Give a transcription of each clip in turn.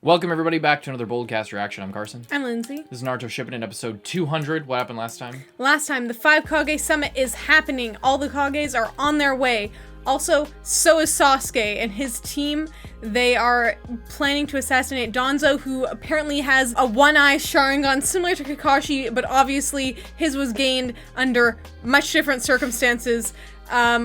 Welcome everybody back to another Boldcast Reaction. I'm Carson. I'm Lindsay. This is Naruto Shippuden episode 200. What happened last time? Last time, the 5 Kage Summit is happening. All the Kages are on their way. Also, so is Sasuke and his team. They are planning to assassinate Danzo, who apparently has a one-eye Sharingan similar to Kakashi, but obviously his was gained under much different circumstances.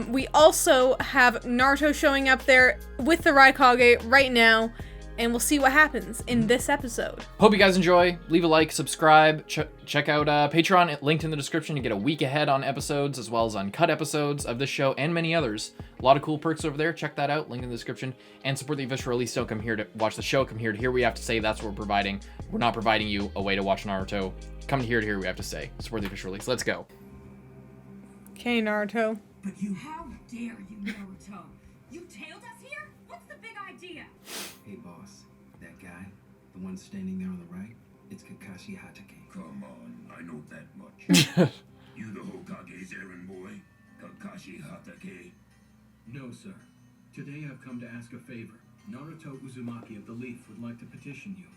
We also have Naruto showing up there with the Raikage right now. And we'll see what happens in this episode. Hope you guys enjoy. Leave a like, subscribe, check out Patreon, linked in the description to get a week ahead on episodes, as well as uncut episodes of this show and many others. A lot of cool perks over there. Check that out, link in the description. And support the official release. Don't come here to watch the show. Come here to hear what we have to say. That's what we're providing. We're not providing you a way to watch Naruto. Come here to hear what we have to say. Support the official release. Let's go. Okay, Naruto. But you... How dare you, Naruto? You tailed us here? What's the big idea? Hey boss, that guy, the one standing there on the right, it's Kakashi Hatake. Come on, I know that much. You the Hokage's errand boy? Kakashi Hatake? No, sir. Today I've come to ask a favor. Naruto Uzumaki of the Leaf would like to petition you.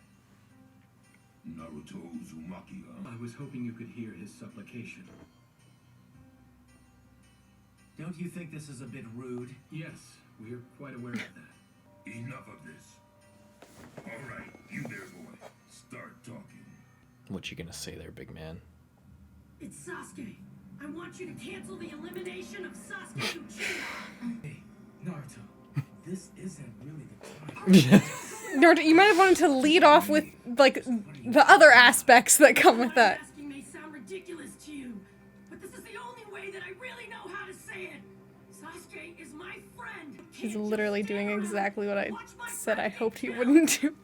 Naruto Uzumaki, huh? I was hoping you could hear his supplication. Don't you think this is a bit rude? Yes, we're quite aware of that. Enough of this. All right, you there, boy. Start talking. What you gonna say there, big man? It's Sasuke. I want you to cancel the elimination of Sasuke Uchiha. Hey, Naruto, this isn't really the time. Naruto, you might have wanted to lead off with, like, the other aspects that come with that. What I'm asking may sound ridiculous to you, but this is the only way that I really know how to say it. Sasuke is my friend. He's literally doing exactly what I said I hoped he wouldn't do.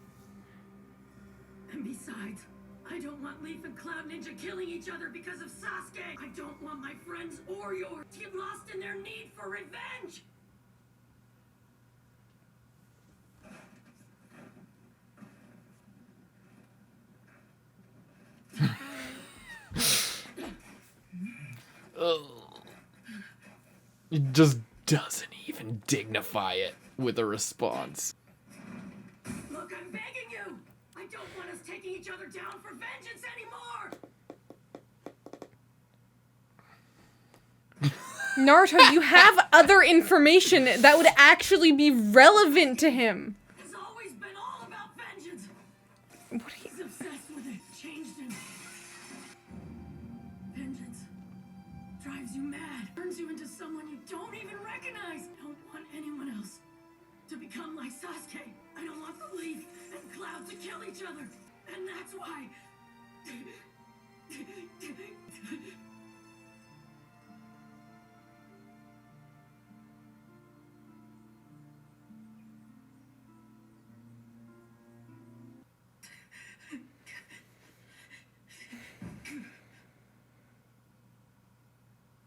And besides, I don't want Leaf and Cloud Ninja killing each other because of Sasuke. I don't want my friends or yours to get lost in their need for revenge. It just doesn't even dignify it with a response. Look, I'm begging you. I don't want us taking each other down for vengeance anymore. Naruto, you have other information that would actually be relevant to him. It's always been all about vengeance. What are you... He's obsessed with it. Changed him. Vengeance drives you mad. Turns you into someone you don't even recognize. I don't want anyone else to become like Sasuke. I don't want the Leaf and Cloud to kill each other. And that's why...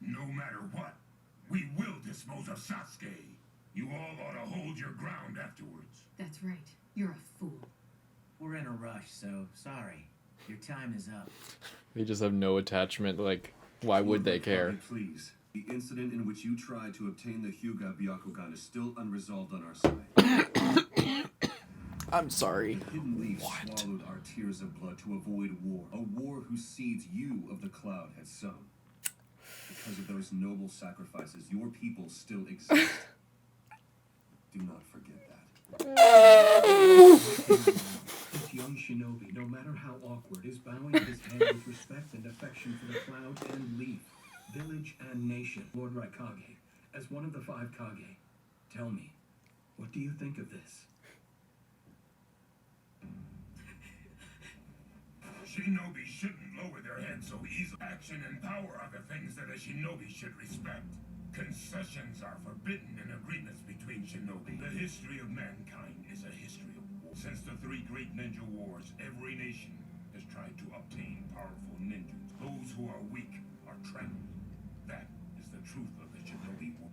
No matter what, we will dispose of Sasuke. You all ought to hold your ground afterwards. That's right. You're a fool. We're in a rush, so sorry. Your time is up. They just have no attachment, like, why would they care? Kage, please. The incident in which you tried to obtain the Hyuga Byakugan is still unresolved on our side. I'm sorry. The Hidden Leaf swallowed our tears of blood to avoid war. A war whose seeds you of the Cloud had sown. Because of those noble sacrifices, your people still exist. Do not forget that. This young shinobi, no matter how awkward, is bowing his head with respect and affection for the Cloud and Leaf, village and nation. Lord Raikage, as one of the 5 Kage, tell me, what do you think of this? Shinobi shouldn't lower their heads so easily. Action and power are the things that a shinobi should respect. Concessions are forbidden in agreements between shinobi. The history of mankind is a history of war. Since the 3 great ninja wars, every nation has tried to obtain powerful ninjas. Those who are weak are trampled. That is the truth of the shinobi war.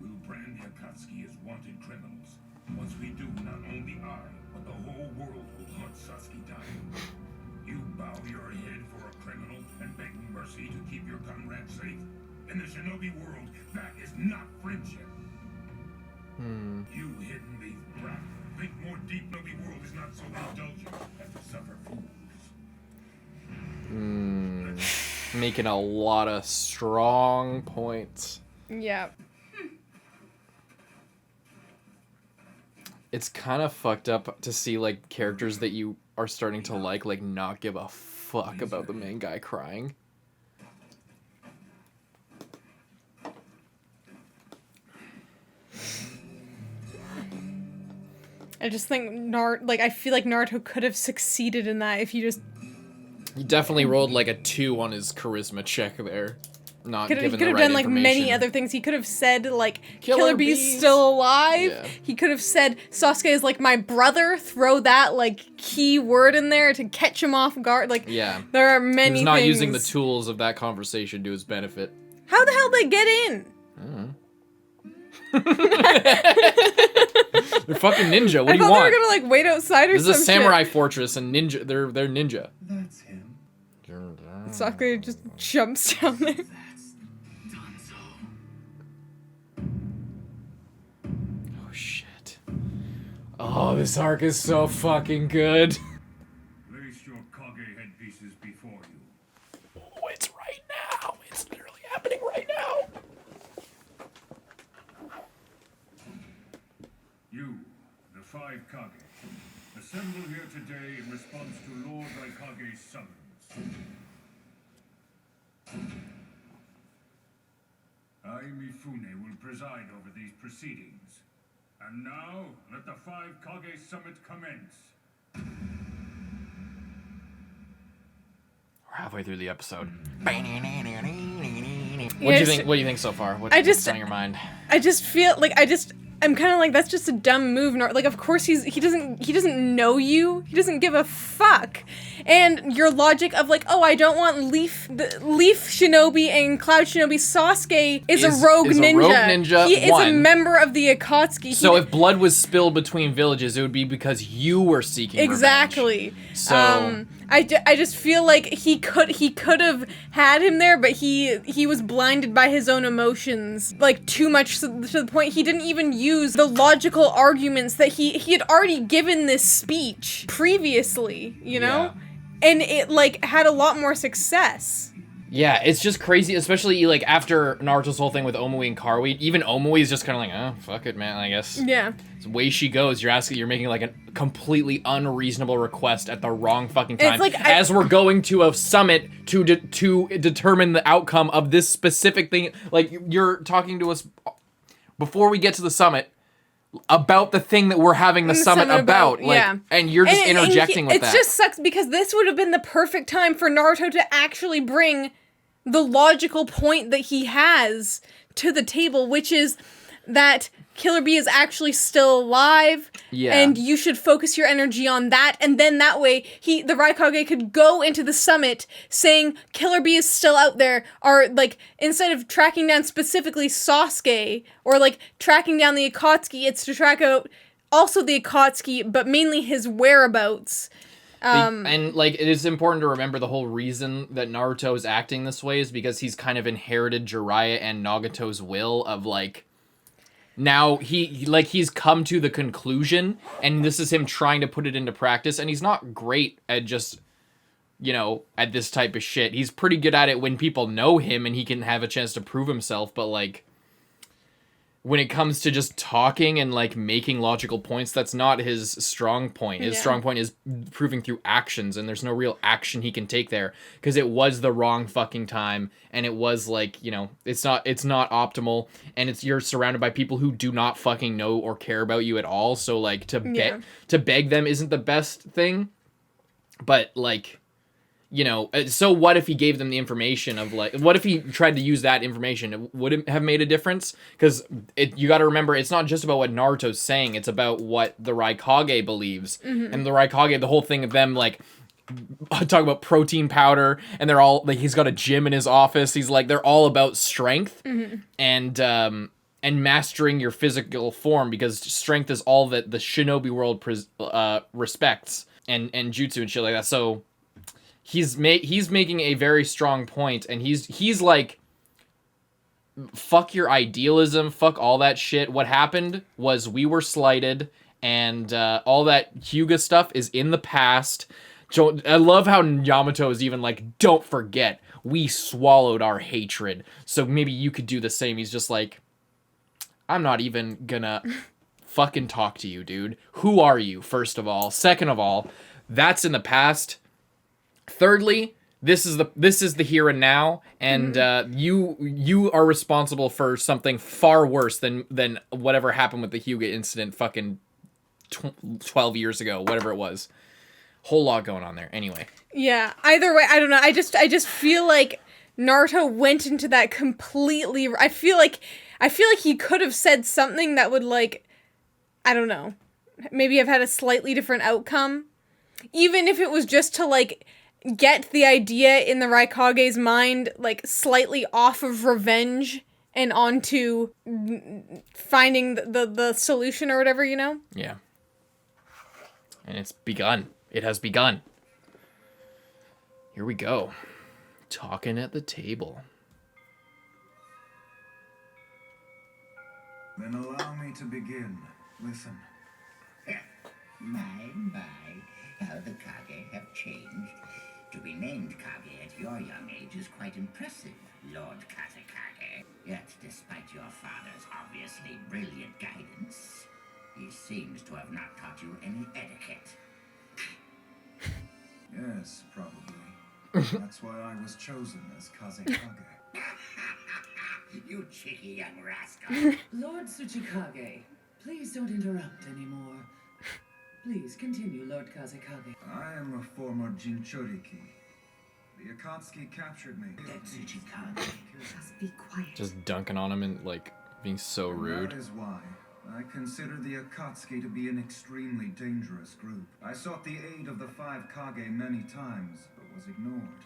We'll brand the Akatsuki as wanted criminals. Once we do, not only I, but the whole world will hunt Sasuke down. You bow your head for a criminal and beg mercy to keep your comrades safe? In the shinobi world, that is not friendship. You hidden leaf brat. Think more deep shinobi world indulgent and to suffer fools. Making a lot of strong points. Yeah. It's kind of fucked up to see like characters that you are starting to like not give a fuck about the main guy crying. I just think I feel like Naruto could have succeeded in that if you just He definitely rolled like a 2 on his charisma check there. Not he given could the have right done like many information. other things. He could have said like Killer Killer Bee's Bees. still alive. Yeah. He could have said Sasuke is like my brother. Throw that like key word in there to catch him off guard. Like Yeah. there are many He's not things. using the tools of that conversation to his benefit. How the hell did they get in? They're fucking ninja. What I do you thought they were want? gonna like wait outside or This is a some samurai fortress and ninja. They're ninja. That's him. shit. Sasuke just jumps down there. That's danzo. Oh shit. Oh, this arc is so fucking good. Place your kage headpieces before you. Oh, it's right now. It's literally happening right now. You, the 5 kage, assemble here today in response to Lord Raikage's summons. I, Mifune, will preside over these proceedings. And now, let the 5 kage summit commence. We're halfway through the episode. What do you Yes. think? What do you think so far? I just- What's on your mind? I just feel like I'm kind of like that's just a dumb move. Like of course he doesn't know you. He doesn't give a fuck. And your logic of like, oh, I don't want Leaf Shinobi and Cloud Shinobi. Sasuke is a rogue ninja. He is a one. member of the Akatsuki. So if blood was spilled between villages, it would be because you were seeking exactly. revenge. So I just feel like he could have had him there, but he was blinded by his own emotions, like too much to the point he didn't even use the logical arguments that he had already given this speech previously, you know? Yeah. And it like had a lot more success. yeah, it's just crazy, especially like after Naruto's whole thing with Omui and Karui. Even Omui is just kind of like, oh, fuck it, man. I guess. Yeah. It's the way she goes. You're making like a completely unreasonable request at the wrong fucking time. It's like as we're going to a summit to determine the outcome of this specific thing. Like you're talking to us before we get to the summit about the thing that we're having the summit about. Like, yeah. and you're just interjecting with that. It just sucks because this would have been the perfect time for Naruto to actually bring the logical point that he has to the table, which is that Killer Bee is actually still alive, Yeah. and you should focus your energy on that, and then that way the Raikage could go into the summit saying Killer Bee is still out there, or like instead of tracking down specifically Sasuke or like tracking down the Akatsuki, it's to track out also the Akatsuki, but mainly his whereabouts. And like it is important to remember the whole reason that Naruto is acting this way is because he's kind of inherited Jiraiya and Nagato's will of like now he's come to the conclusion, and this is him trying to put it into practice, and he's not great at just at this type of shit. He's pretty good at it when people know him and he can have a chance to prove himself, but like when it comes to just talking and like making logical points, that's not his strong point. His strong point is proving through actions, and there's no real action he can take there because it was the wrong fucking time, and it was like, it's not optimal, and you're surrounded by people who do not fucking know or care about you at all. So like to beg them isn't the best thing, but like so what if he gave them the information of like, what if he tried to use that information? Would it have made a difference? Because you got to remember, it's not just about what Naruto's saying, it's about what the Raikage believes. Mm-hmm. And the Raikage, the whole thing of them like talk about protein powder, and they're all like, he's got a gym in his office. He's like, they're all about strength and mastering your physical form, because strength is all that the shinobi world respects, and jutsu and shit like that. So he's making a very strong point, and he's like, fuck your idealism, fuck all that shit. What happened was we were slighted, and all that Hyuga stuff is in the past. I love how Yamato is even like, don't forget, we swallowed our hatred, so maybe you could do the same. He's just like, I'm not even gonna fucking talk to you, dude. Who are you, first of all? Second of all, that's in the past. Thirdly, this is the here and now, and you are responsible for something far worse than whatever happened with the Hyuga incident fucking 12 years ago, whatever it was. Whole lot going on there. Anyway. Yeah. Either way, I don't know. I just feel like Naruto went into that completely. I feel like he could have said something that would, like, I don't know, maybe have had a slightly different outcome, even if it was just to, like, get the idea in the Raikage's mind, like, slightly off of revenge and onto finding the solution or whatever, you know? Yeah. And it's begun. It has begun. Here we go. Talking at the table. Then allow me to begin. Listen. My, how the kage have changed. To be named kage at your young age is quite impressive, Lord Kazekage. Yet, despite your father's obviously brilliant guidance, he seems to have not taught you any etiquette. Yes, probably. That's why I was chosen as Kazekage. You cheeky young rascal. Lord Tsuchikage, please don't interrupt anymore. Please continue, Lord Kazekage. I am a former Jinchuriki. The Akatsuki captured me. That Tsuchikage. Just be quiet. Just dunking on him and, like, being so rude. That is why I consider the Akatsuki to be an extremely dangerous group. I sought the aid of the 5 Kage many times, but was ignored.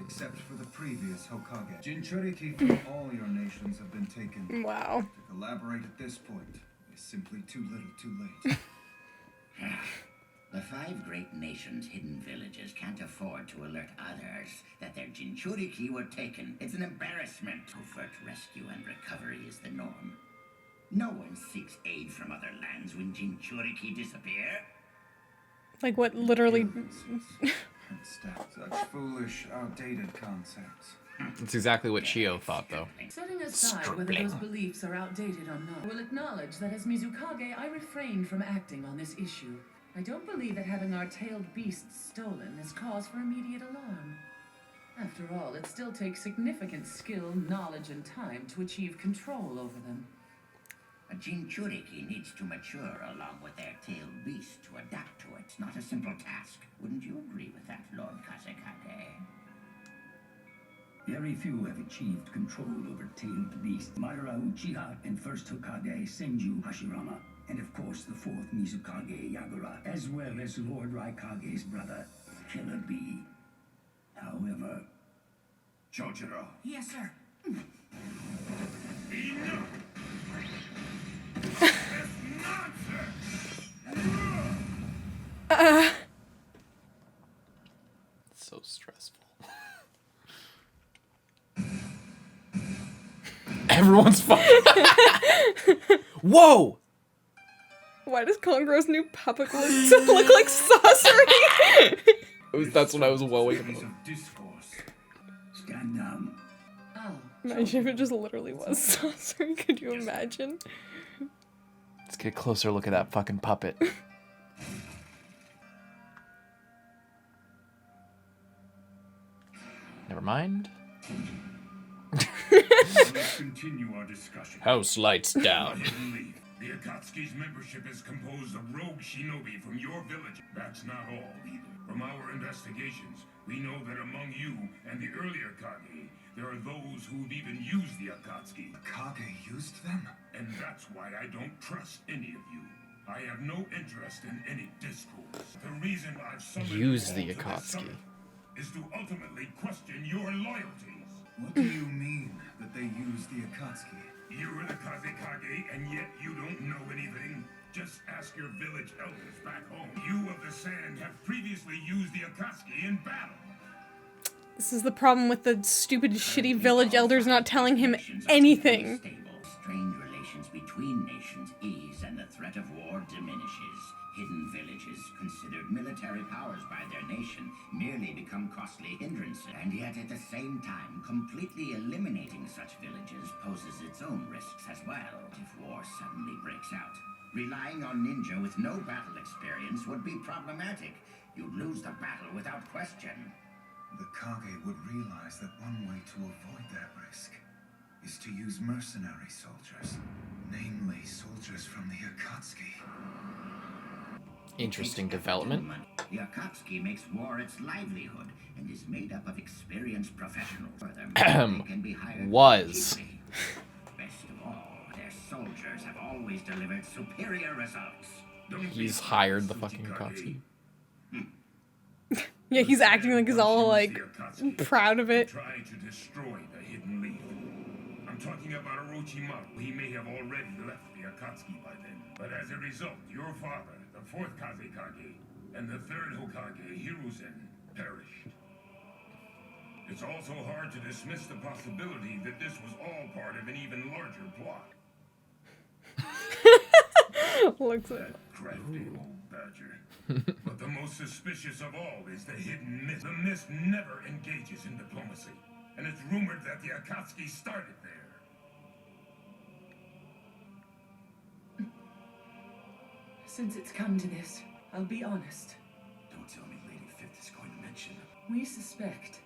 Except for the previous Hokage. Jinchuriki from all your nations have been taken. Wow. To collaborate at this point is simply too little too late. The 5 great nations' hidden villages can't afford to alert others that their Jinchuriki were taken. It's an embarrassment. Covert rescue and recovery is the norm. No one seeks aid from other lands when Jinchuriki disappear. Like what, literally? Such foolish, outdated concepts. That's exactly what Shio thought, though. Setting aside whether those beliefs are outdated or not, I will acknowledge that as Mizukage, I refrained from acting on this issue. I don't believe that having our tailed beasts stolen is cause for immediate alarm. After all, it still takes significant skill, knowledge, and time to achieve control over them. A Jinchuriki needs to mature along with their tailed beast to adapt to it. It's not a simple task. Wouldn't you agree with that, Lord Kazekage? Very few have achieved control over tailed beasts. Madara Uchiha and first Hokage Senju Hashirama, and of course the 4th Mizukage Yagura, as well as Lord Raikage's brother, Killer Bee. However... Jojuro. Yes, sir. Enough! This nonsense! So stressful. Everyone's fucking. Whoa! Why does Kongro's new puppet look like saucery? That's what I was wowing Series about. of discourse. Stand down. Oh. Imagine if it just literally was saucery. Could you imagine? Let's get a closer look at that fucking puppet. Never mind. Let's continue our discussion. House lights down. Hidden Leaf. The Akatsuki's membership is composed of rogue shinobi from your village. That's not all, either. From our investigations, we know that among you and the earlier Kage, there are those who've even used the Akatsuki. The Kage used them? And that's why I don't trust any of you. I have no interest in any discourse. The reason I've summoned Use you the all to this Akatsuki. summit is to ultimately question your loyalties. What do you mean that they used the Akatsuki? You're the Kazekage, and yet you don't know anything? Just ask your village elders back home. You of the Sand have previously used the Akatsuki in battle. This is the problem with the stupid, shitty village elders not telling him anything. Strained relations between nations ease, and the threat threat of war diminishes. Hidden villages, considered military powers by their nation, merely become costly hindrances. And yet at the same time, completely eliminating such villages poses its own risks as well. If war suddenly breaks out, relying on ninja with no battle experience would be problematic. You'd lose the battle without question. The Kage would realize that one way to avoid that risk is to use mercenary soldiers, namely soldiers from the Akatsuki. Interesting development. The Akatsuki makes war its livelihood and is made up of experienced professionals. Furthermore, they can be hired cheaply. Best of all, their soldiers have always delivered superior results. He's hired the fucking Akatsuki. Yeah, he's acting like he's all like proud of it. Try to destroy the hidden leaf. I'm talking about Orochimaru. He may have already left the Akatsuki by then. But as a result, your father, the fourth Kazekage, and the third Hokage, Hiruzen, perished. It's also hard to dismiss the possibility that this was all part of an even larger plot. Looks like That crafty old badger. But the most suspicious of all is the hidden mist. The mist never engages in diplomacy, and it's rumored that the Akatsuki started there. Since it's come to this, I'll be honest. Don't tell me Lady Fifth is going to mention. We suspect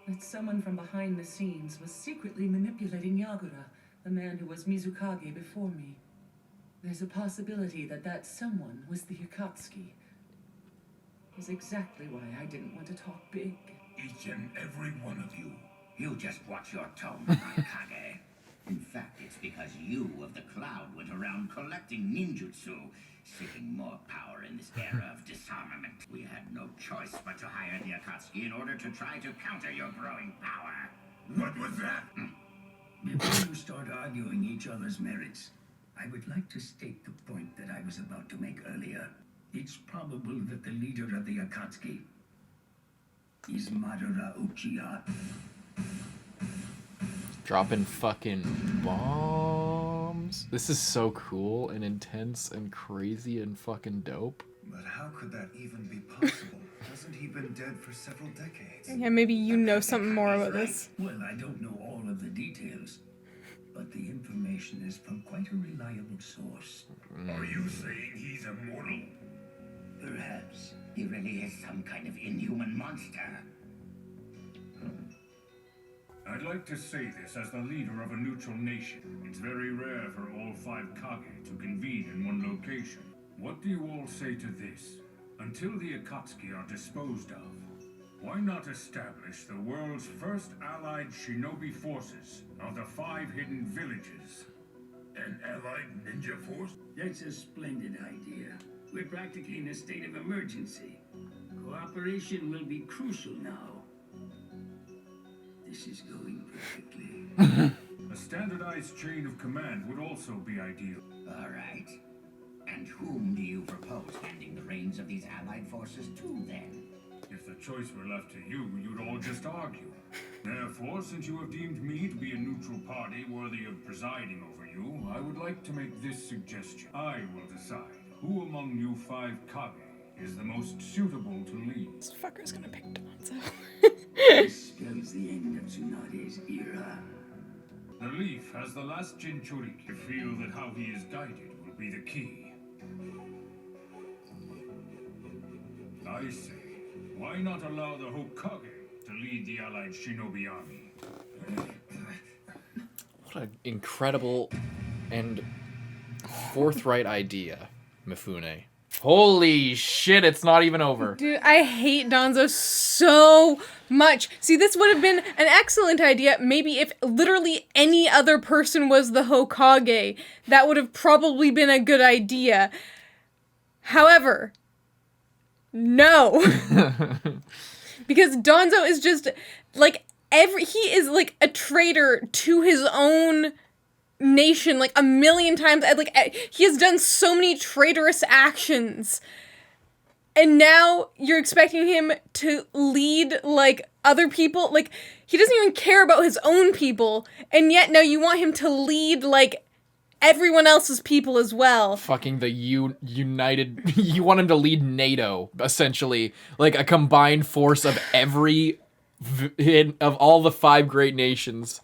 that someone from behind the scenes was secretly manipulating Yagura, the man who was Mizukage before me. There's a possibility that that someone was the Akatsuki. Is exactly why I didn't want to talk big. Each and every one of you. You just watch your tone, my Kage. In fact, it's because you of the Cloud went around collecting ninjutsu, seeking more power in this era of disarmament. We had no choice but to hire the Akatsuki in order to try to counter your growing power. What was that? Before you start arguing each other's merits, I would like to state the point that I was about to make earlier. It's probable that the leader of the Akatsuki is Madara Uchiha. Dropping fucking bombs. This is so cool and intense and crazy and fucking dope. But how could that even be possible? Hasn't he been dead for several decades? Yeah, maybe you know something more about this. Well, I don't know all of the details, but the information is from quite a reliable source. Are you saying he's immortal? Perhaps. He really is some kind of inhuman monster. I'd like to say this as the leader of a neutral nation. It's very rare for all five Kage to convene in one location. What do you all say to this? Until the Akatsuki are disposed of, why not establish the world's first allied shinobi forces of the 5 hidden villages? An allied ninja force? That's a splendid idea. We're practically in a state of emergency. Cooperation will be crucial now. This is going perfectly. A standardized chain of command would also be ideal. All right. And whom do you propose handing the reins of these allied forces to, then? If the choice were left to you, you'd all just argue. Therefore, since you have deemed me to be a neutral party worthy of presiding over you, I would like to make this suggestion. I will decide who among you 5 Kage is the most suitable to lead. This fucker's gonna pick Danzo. This spells the end of Tsunade's era. The Leaf has the last Jinchuriki. I feel that how he is guided will be the key. I say, why not allow the Hokage to lead the allied shinobi army? What an incredible and forthright idea, Mifune. Holy shit, it's not even over. Dude, I hate Danzo so much. See, this would have been an excellent idea maybe if literally any other person was the Hokage. That would have probably been a good idea. However, no. Because Danzo is just, like, he is, like, a traitor to his own nation, like, 1,000,000 times. Like, he has done so many traitorous actions. And now you're expecting him to lead, like, other people? Like, he doesn't even care about his own people. And yet now you want him to lead, like, everyone else's people as well. Fucking the united... You want him to lead NATO, essentially. Like, a combined force of of all the 5 great nations.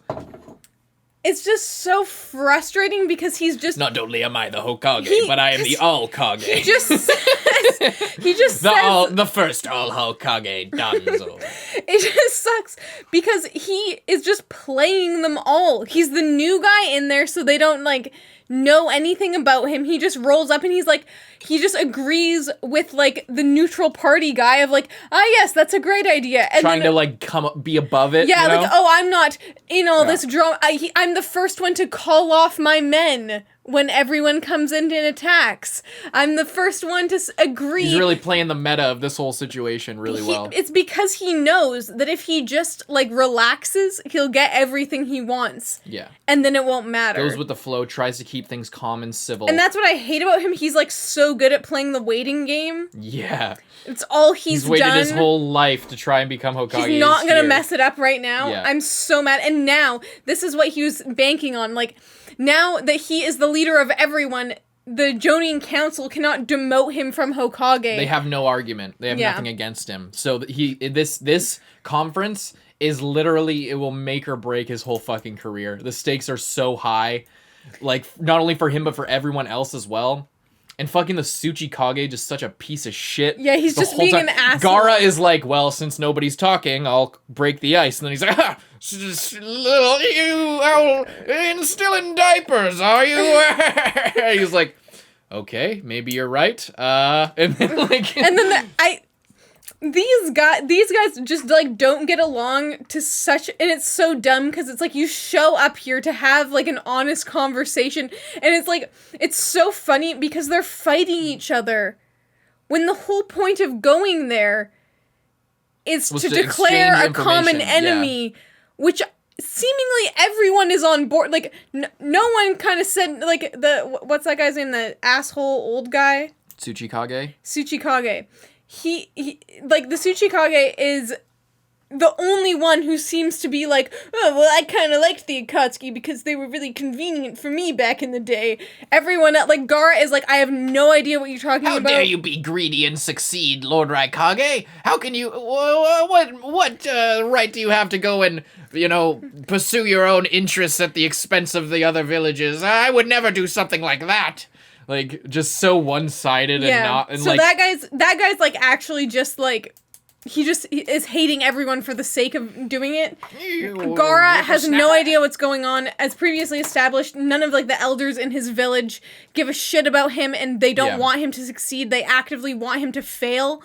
It's just so frustrating because he's just... Not only am I the Hokage, but I am the all-Kage. He just says... The first all-Hokage, danzo. It just sucks because he is just playing them all. He's the new guy in there, so they don't, like, know anything about him. He just rolls up and he's like... He just agrees with, like, the neutral party guy of, like, yes, that's a great idea. And trying to, like, be above it, yeah, you know? like, I'm not in all this drama. I'm the first one to call off my men when everyone comes in and attacks. I'm the first one to agree. He's really playing the meta of this whole situation really well. It's because he knows that if he just, like, relaxes, he'll get everything he wants. Yeah. And then it won't matter. Goes with the flow, tries to keep things calm and civil. And that's what I hate about him. He's, like, so good at playing the waiting game. Yeah. It's all he's waited done. his whole life to try and become Hokage. He's not gonna mess it up right now. Yeah. I'm so mad. And now, this is what he was banking on. Like, now that he is the leader of everyone, the Jonin Council cannot demote him from Hokage. They have no argument. They have nothing against him. So this conference is literally, it will make or break his whole fucking career. The stakes are so high. Like, not only for him, but for everyone else as well. And fucking the Tsuchikage, just such a piece of shit. Yeah, he's just being an asshole. Gaara is like, well, since nobody's talking, I'll break the ice. And then he's like, you still in diapers, are you? He's like, okay, maybe you're right. And then like, and then these guys just, like, don't get along to such, and it's so dumb because it's like you show up here to have, like, an honest conversation, and it's like, it's so funny because they're fighting each other when the whole point of going there is to declare a common enemy, which seemingly everyone is on board. Like, no one kind of said, like, what's that guy's name, the asshole old guy? Tsuchikage. He like, the Tsuchikage is the only one who seems to be like, oh, well, I kind of liked the Akatsuki because they were really convenient for me back in the day. Everyone else, like, Gaara is like, I have no idea what you're talking about. How dare you be greedy and succeed, Lord Raikage? How can you, what right do you have to go and, you know, pursue your own interests at the expense of the other villages? I would never do something like that. Like, just so one-sided and not... And so like, that guy's, like, actually just, like... He just is hating everyone for the sake of doing it. Gaara has no idea what's going on. As previously established, none of, like, the elders in his village give a shit about him, and they don't want him to succeed. They actively want him to fail.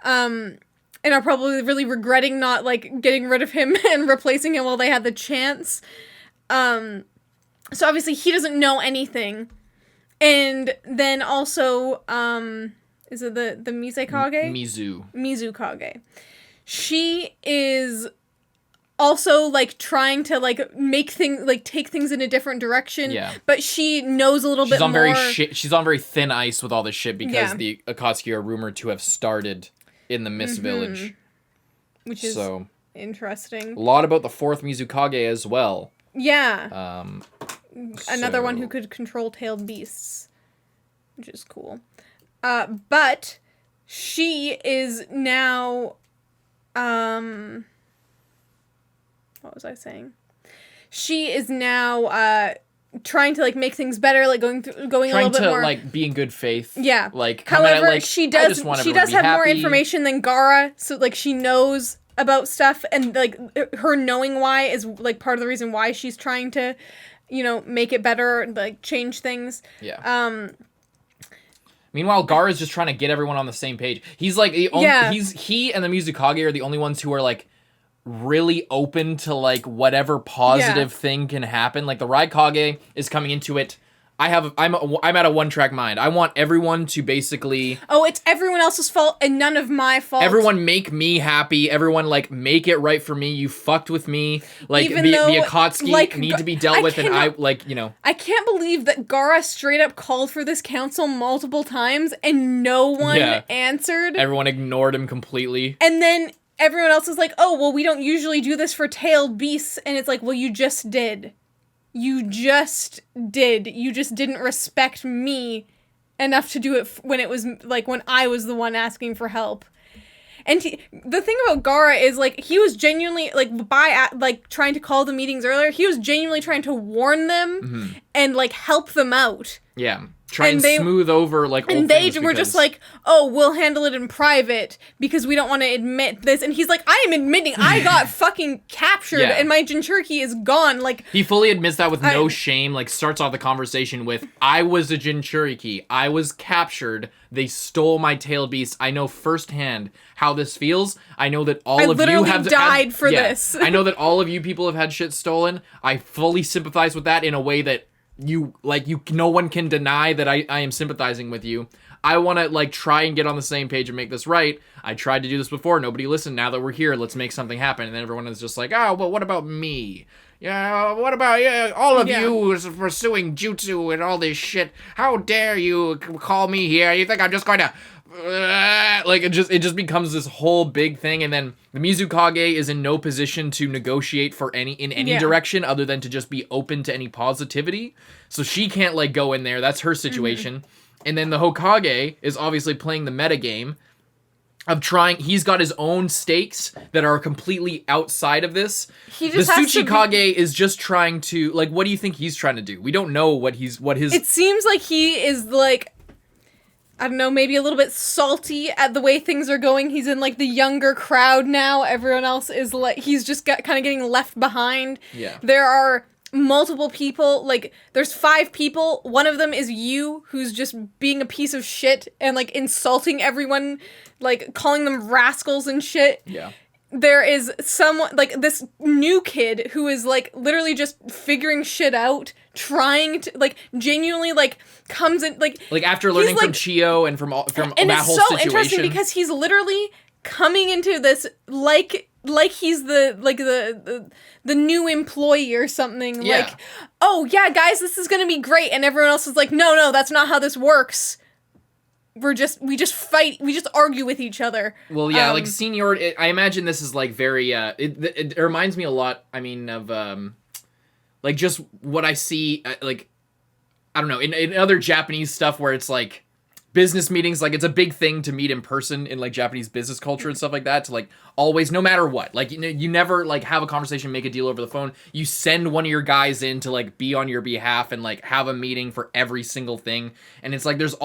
And are probably really regretting not, like, getting rid of him and replacing him while they had the chance. So obviously he doesn't know anything. And then also, is it the Mise Kage? Mizu Kage. She is also, like, trying to, like, take things in a different direction. Yeah. But she knows a little bit more. She's on very thin ice with all this shit because the Akatsuki are rumored to have started in the Mist Village. Which is interesting. A lot about the 4th Mizukage as well. Yeah. Another one who could control tailed beasts, which is cool. But she is now, what was I saying? She is now, trying to, like, make things better, like, going a little bit more. Trying to, like, be in good faith. Yeah. Like, however, like, she does have more information than Gaara, so, like, she knows about stuff, and, like, her knowing why is, like, part of the reason why she's trying to, you know, make it better, like, change things. Yeah. Meanwhile, Gaara's just trying to get everyone on the same page. He's like, he and the Mizukage are the only ones who are, like, really open to, like, whatever positive thing can happen. Like, the Raikage is coming into it. I'm at a one-track mind. I want everyone to basically... Oh, it's everyone else's fault and none of my fault. Everyone make me happy. Everyone, like, make it right for me. You fucked with me. Like, the Akatsuki, like, need to be dealt with, and I, like, you know... I can't believe that Gaara straight up called for this council multiple times and no one answered. Everyone ignored him completely. And then everyone else is like, oh, well, we don't usually do this for tailed beasts. And it's like, well, you just did. you just did. You just didn't respect me enough to do it when it was, like, when I was the one asking for help. And the thing about Gaara is, like, he was genuinely, like, trying to call the meetings earlier, he was genuinely trying to warn them and, like, help them out. Yeah. Try and smooth over, like, old and they things were just like, oh, we'll handle it in private because we don't want to admit this. And he's like, I am admitting I got fucking captured and my Jinchuriki is gone. Like, he fully admits that with no shame, like, starts off the conversation with, I was a Jinchuriki. I was captured. They stole my tail beast. I know firsthand how this feels. I know that all of you have died for this. I know that all of you people have had shit stolen. I fully sympathize with that in a way that no one can deny that I am sympathizing with you. I want to, like, try and get on the same page and make this right. I tried to do this before. Nobody listened. Now that we're here, let's make something happen. And then everyone is just like, oh, well, what about me? Yeah, what about all of you pursuing jutsu and all this shit? How dare you call me here? You think I'm just going to... like, it just becomes this whole big thing, and then the Mizukage is in no position to negotiate for any direction other than to just be open to any positivity. So she can't, like, go in there. That's her situation. And then the Hokage is obviously playing the meta game of trying. He's got his own stakes that are completely outside of this. The Tsuchikage is just trying to, like, what do you think he's trying to do? We don't know what his. It seems like he is, like, I don't know, maybe a little bit salty at the way things are going. He's in, like, the younger crowd now. Everyone else is, like, he's just kind of getting left behind. Yeah. There are multiple people, like, there's 5 people. One of them is you, who's just being a piece of shit and, like, insulting everyone, like, calling them rascals and shit. Yeah. There is someone, like, this new kid who is, like, literally just figuring shit out, trying to, like, genuinely, like, comes in, like after learning from Chio and from that whole situation. And it's so interesting because he's literally coming into this like he's the new employee or something. Yeah. Like, oh yeah, guys, this is gonna be great, and everyone else is like, no, that's not how this works. We just fight, we just argue with each other. Well, yeah, like, seniority, I imagine this is, like, very, it reminds me a lot, I mean, of, like, just what I see, like, I don't know, in other Japanese stuff where it's, like, business meetings, like, it's a big thing to meet in person in, like, Japanese business culture and stuff like that, to, like, always, no matter what, like, you never, like, have a conversation, make a deal over the phone. You send one of your guys in to, like, be on your behalf and, like, have a meeting for every single thing. And it's like, there's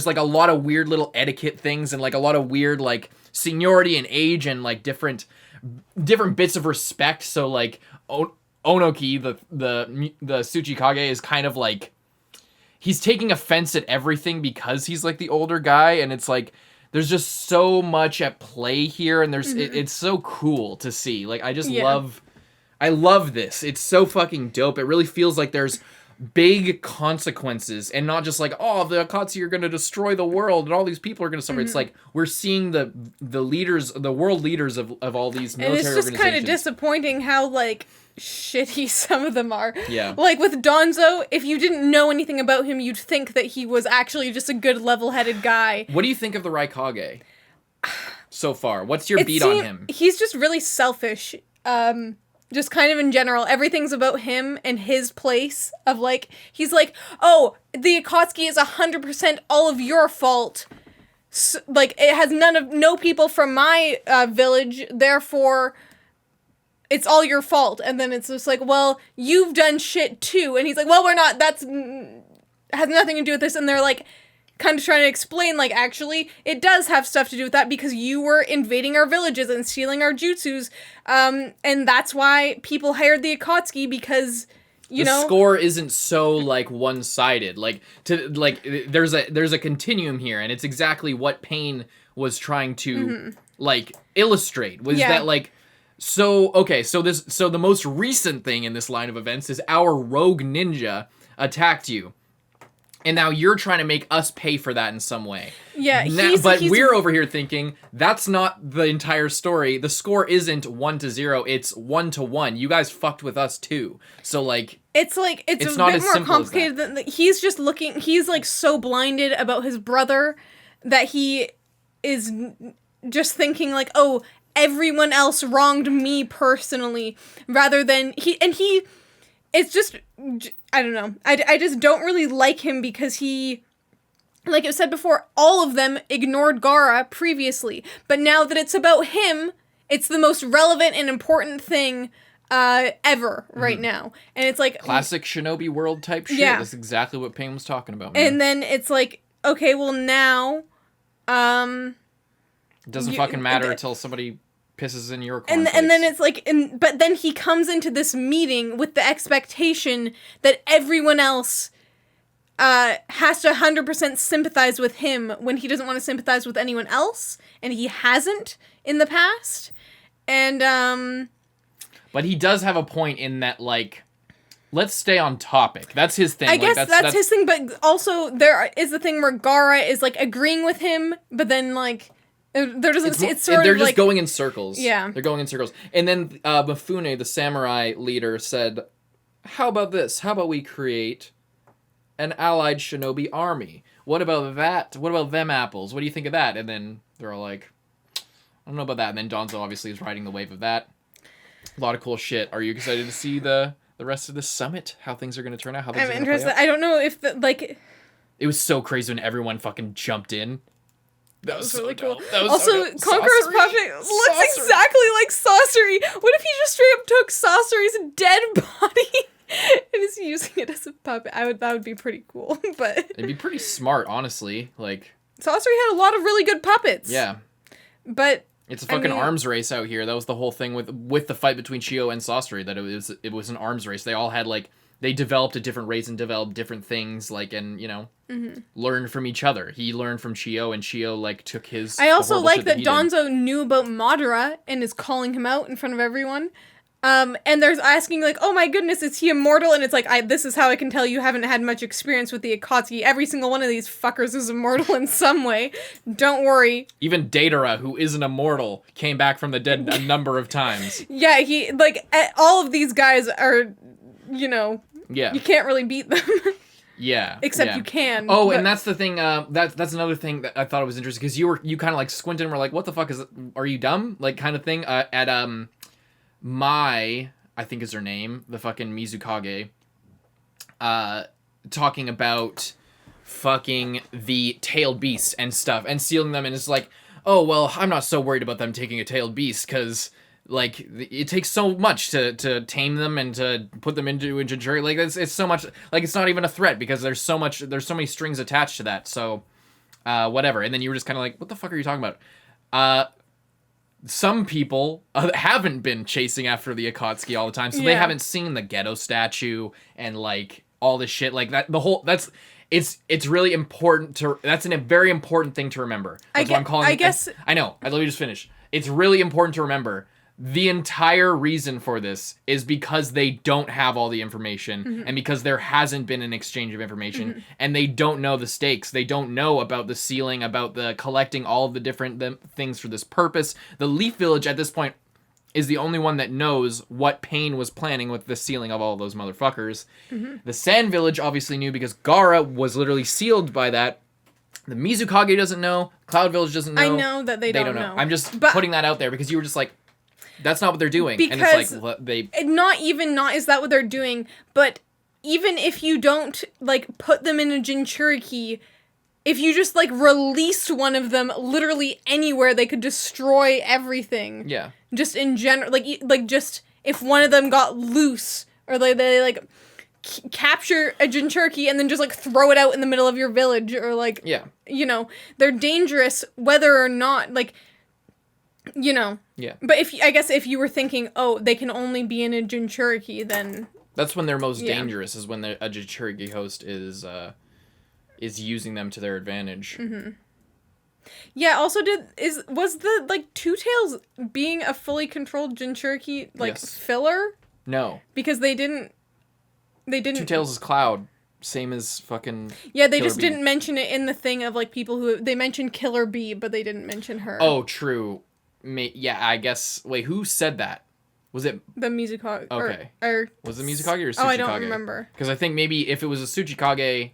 like, a lot of weird little etiquette things and, like, a lot of weird, like, seniority and age and, like, different bits of respect. So, like, Onoki, the Tsuchikage, is kind of, like, he's taking offense at everything because he's, like, the older guy, and it's like, there's just so much at play here, and there's it's so cool to see. Like, I just love this. It's so fucking dope. It really feels like there's big consequences, and not just like, oh, the Akatsuki are gonna destroy the world and all these people are gonna suffer. It's like, we're seeing the leaders, the world leaders of all these military organizations. And it's just kind of disappointing how, like, shitty some of them are. Yeah. Like, with Danzo, if you didn't know anything about him, you'd think that he was actually just a good, level-headed guy. What do you think of the Raikage so far? What's your beat on him? He's just really selfish. Just kind of in general. Everything's about him and his place of, like, he's like, oh, the Akatsuki is 100% all of your fault. So, like, it has no people from my village, therefore it's all your fault. And then it's just like, well, you've done shit too. And he's like, well, we're not, has nothing to do with this. And they're like, kind of trying to explain, like, actually, it does have stuff to do with that because you were invading our villages and stealing our jutsus. And that's why people hired the Akatsuki, because, you know, the score isn't so, like, one-sided. Like, there's a continuum here, and it's exactly what Pain was trying to, like, illustrate. Was that, like, so the most recent thing in this line of events is our rogue ninja attacked you. And now you're trying to make us pay for that in some way. Yeah, but we're over here thinking, that's not the entire story. The score isn't 1-0, it's 1-1. You guys fucked with us too. So, like, it's a bit more complicated than he's just looking, he's, like, so blinded about his brother that he is just thinking, like, oh, everyone else wronged me personally, rather than he it's just, I don't know. I just don't really like him because he, like I said before, all of them ignored Gaara previously. But now that it's about him, it's the most relevant and important thing ever right now. And it's like... Classic Shinobi World type shit. Yeah. That's exactly what Payne was talking about, man. And then it's like, okay, well now... it doesn't fucking matter until somebody pisses in your cornflakes. And then it's like... but then he comes into this meeting with the expectation that everyone else has to 100% sympathize with him when he doesn't want to sympathize with anyone else. And he hasn't in the past. And... But he does have a point in that, like, let's stay on topic. That's his thing. I like, guess that's his thing, but also there is the thing where Gaara is, like, agreeing with him, but then, like, there doesn't... It's sort of, they're just like, going in circles. Yeah. They're going in circles. And then Mifune, the samurai leader, said, how about this? How about we create an allied shinobi army? What about that? What about them apples? What do you think of that? And then they're all like, I don't know about that. And then Danzo obviously is riding the wave of that. A lot of cool shit. Are you excited to see the rest of this summit? How things are going to turn out? How things I'm are gonna play interested. out? I don't know if, like... It was so crazy when everyone fucking jumped in. That was really so cool. dope. That was Also, so dope. Conqueror's Saucery. puppet looks Saucery. exactly like Saucery. What if he just straight up took Saucery's dead body and is using it as a puppet? That would be pretty cool. But It'd be pretty smart, honestly. Like, Saucery had a lot of really good puppets. yeah. But It's a fucking arms race out here. That was the whole thing with the fight between Chio and Saucery, that it was an arms race. They all had, like, they developed a different race and developed different things, like, and, you know, learned from each other. He learned from Chio, and Chio, like, took his... I also like that he did. Danzo knew about Madara and is calling him out in front of everyone. And there's asking, like, oh my goodness, is he immortal? And it's like, this is how I can tell you haven't had much experience with the Akatsuki. Every single one of these fuckers is immortal in some way. Don't worry. Even Datara, who isn't immortal, came back from the dead a number of times. Yeah, he, like, all of these guys are, you know, Yeah. you can't really beat them. Yeah. Except yeah. you can. Oh, but- and that's the thing, that's another thing that I thought was interesting, because you kind of, like, squinted and were like, what the fuck is it? Are you dumb? Like, kind of thing. At, Mai, I think is her name, the fucking Mizukage, talking about fucking the tailed beast and stuff, and sealing them, and it's like, oh, well, I'm not so worried about them taking a tailed beast, because, like, it takes so much to tame them and to put them into a Jinchuri. Like, it's so much, like, it's not even a threat, because there's so many strings attached to that, so, whatever. And then you were just kind of like, what the fuck are you talking about? Some people haven't been chasing after the Akatsuki all the time, so they haven't seen the ghetto statue and, like, all this shit. Like, that, the whole, it's really important that's a very important thing to remember. That's what I'm calling it. I know, let me just finish. It's really important to remember, the entire reason for this is because they don't have all the information, and because there hasn't been an exchange of information, and they don't know the stakes. They don't know about the sealing, about the collecting all of the different things for this purpose. The Leaf Village at this point is the only one that knows what Payne was planning with the sealing of all those motherfuckers. The Sand Village obviously knew, because Gaara was literally sealed by that. The Mizukage doesn't know. Cloud Village doesn't know. I know that they don't know. I'm just putting that out there because you were just like, that's not what they're doing. Because and it's like, not is that what they're doing, but even if you don't, like, put them in a Jinchuriki, if you just, like, released one of them literally anywhere, they could destroy everything. Yeah. Just in general, like just if one of them got loose, or they like, capture a Jinchuriki and then just, like, throw it out in the middle of your village, or, like, yeah, you know, they're dangerous whether or not, like, you know. Yeah. But if you were thinking, oh, they can only be in a Jinchuriki, then that's when they're most dangerous, is when a Jinchuriki host is using them to their advantage. Yeah, also was the, like, Two Tails being a fully controlled Jinchuriki, like, filler? No. Because they didn't Two Tails is Cloud, same as fucking Yeah, they Killer just Bee. didn't mention it in the thing of, like, people who they mentioned Killer Bee, but they didn't mention her. Oh, true. Yeah, I guess. Wait, who said that? Was it the Mizukage? Okay. Or was it Mizukage or Tsuchikage? Oh, I don't remember. Because I think maybe if it was a Tsuchikage,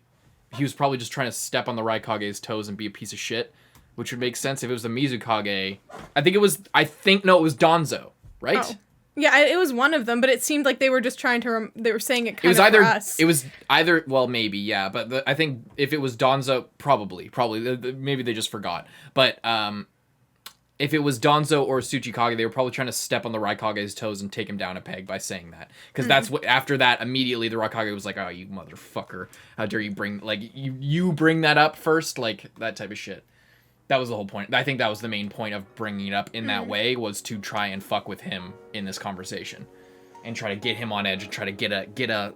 he was probably just trying to step on the Raikage's toes and be a piece of shit, which would make sense if it was the Mizukage. It was Danzo, right? Oh. Yeah, it was one of them, but it seemed like they were just trying to. They were saying it kind of either for us. it was either well maybe yeah, but I think if it was Danzo probably maybe they just forgot. But if it was Danzo or Tsuchikage, they were probably trying to step on the Raikage's toes and take him down a peg by saying that. Because that's what after that immediately the Raikage was like, "Oh, you motherfucker! How dare you bring you bring that up first, like that type of shit." That was the whole point. I think that was the main point of bringing it up in that way, was to try and fuck with him in this conversation, and try to get him on edge and try to get a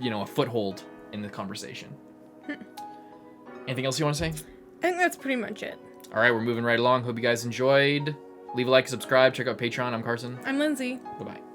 a foothold in the conversation. Anything else you want to say? I think that's pretty much it. All right, we're moving right along. Hope you guys enjoyed. Leave a like, subscribe, check out Patreon. I'm Carson. I'm Lindsay. Bye-bye.